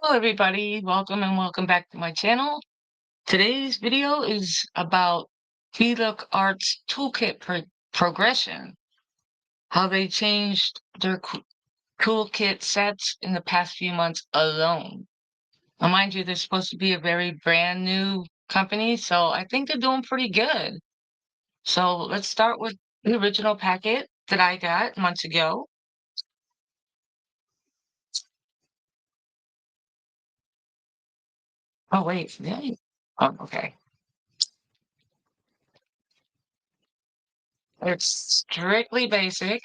Hello everybody, welcome and welcome back to my channel. Today's video is about VLOOK Art's toolkit progression, how they changed their toolkit sets in the past few months alone. Now, mind you, they're supposed to be a very brand new company, so I think they're doing pretty good. So let's start with the original packet that I got months ago. Oh wait, yeah. Oh, okay. It's strictly basic.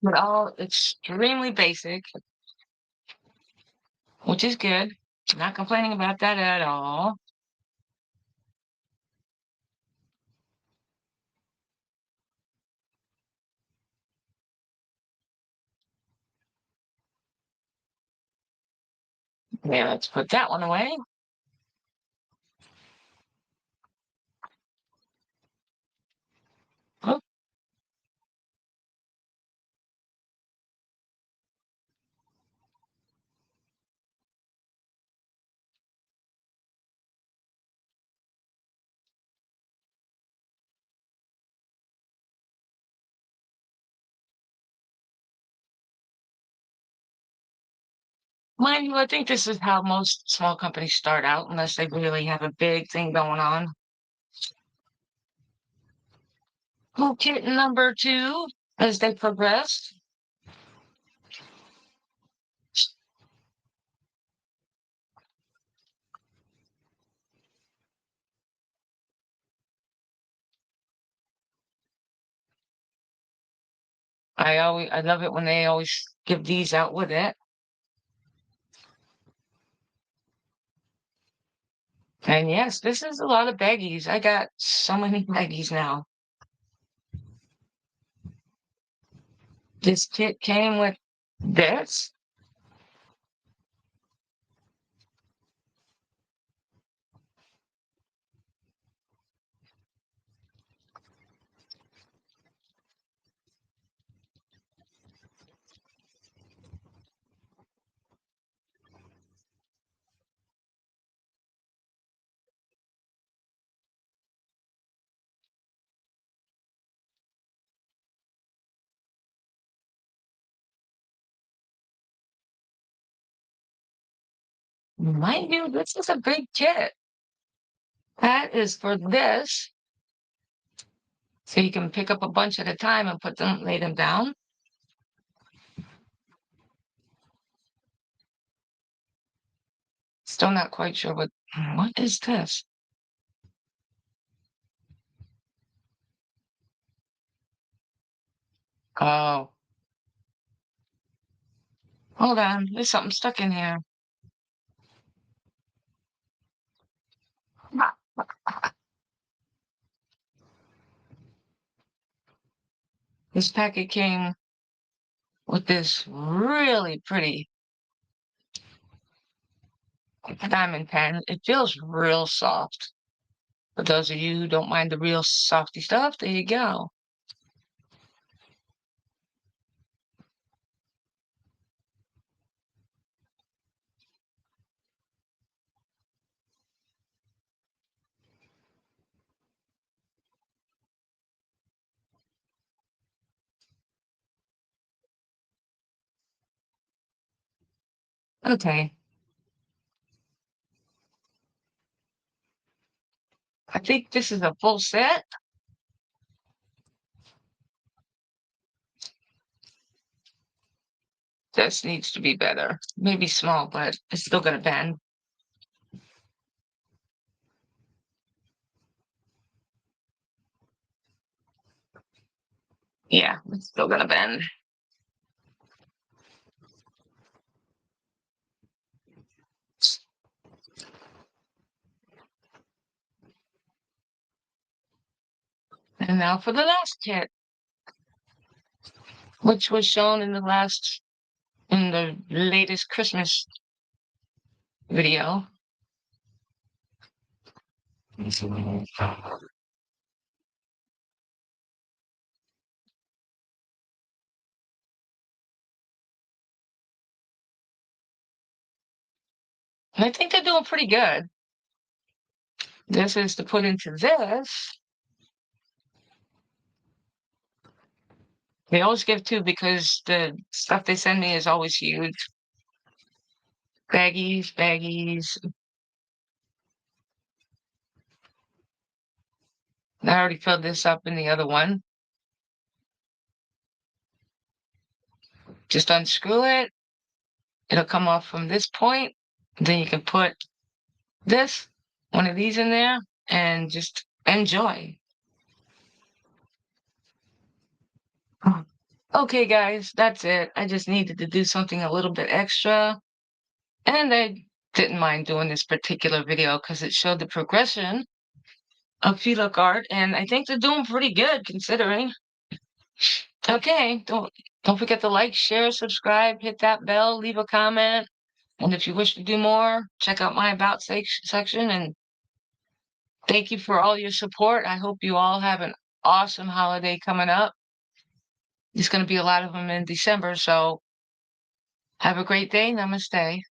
But all extremely basic, which is good. Not complaining about that at all. Yeah, let's put that one away. Oh, mind you, I think this is how most small companies start out, unless they really have a big thing going on. Toolkit number two, as they progress. I love it when they always give these out with it. And yes, this is a lot of baggies. I got so many baggies now. This kit came with this. Mind you, this is a big kit. That is for this. So you can pick up a bunch at a time and lay them down. Still not quite sure what is this? Oh, hold on. There's something stuck in here. This packet came with this really pretty diamond pen. It feels real soft. For those of you who don't mind the real softy stuff, there you go. Okay. I think this is a full set. This needs to be better. Maybe small, but it's still gonna bend. Yeah, it's still gonna bend. And now for the last kit, which was shown in the latest Christmas video. And I think they're doing pretty good. This is to put into this. They always give two because the stuff they send me is always huge. Baggies, baggies. I already filled this up in the other one. Just unscrew it. It'll come off from this point. Then you can put one of these in there, and just enjoy. Okay, guys, that's it. I just needed to do something a little bit extra. And I didn't mind doing this particular video because it showed the progression of Filok art, and I think they're doing pretty good considering. Okay, don't forget to like, share, subscribe, hit that bell, leave a comment, and if you wish to do more, check out my about section. And thank you for all your support. I hope you all have an awesome holiday coming up. There's going to be a lot of them in December, so have a great day. Namaste.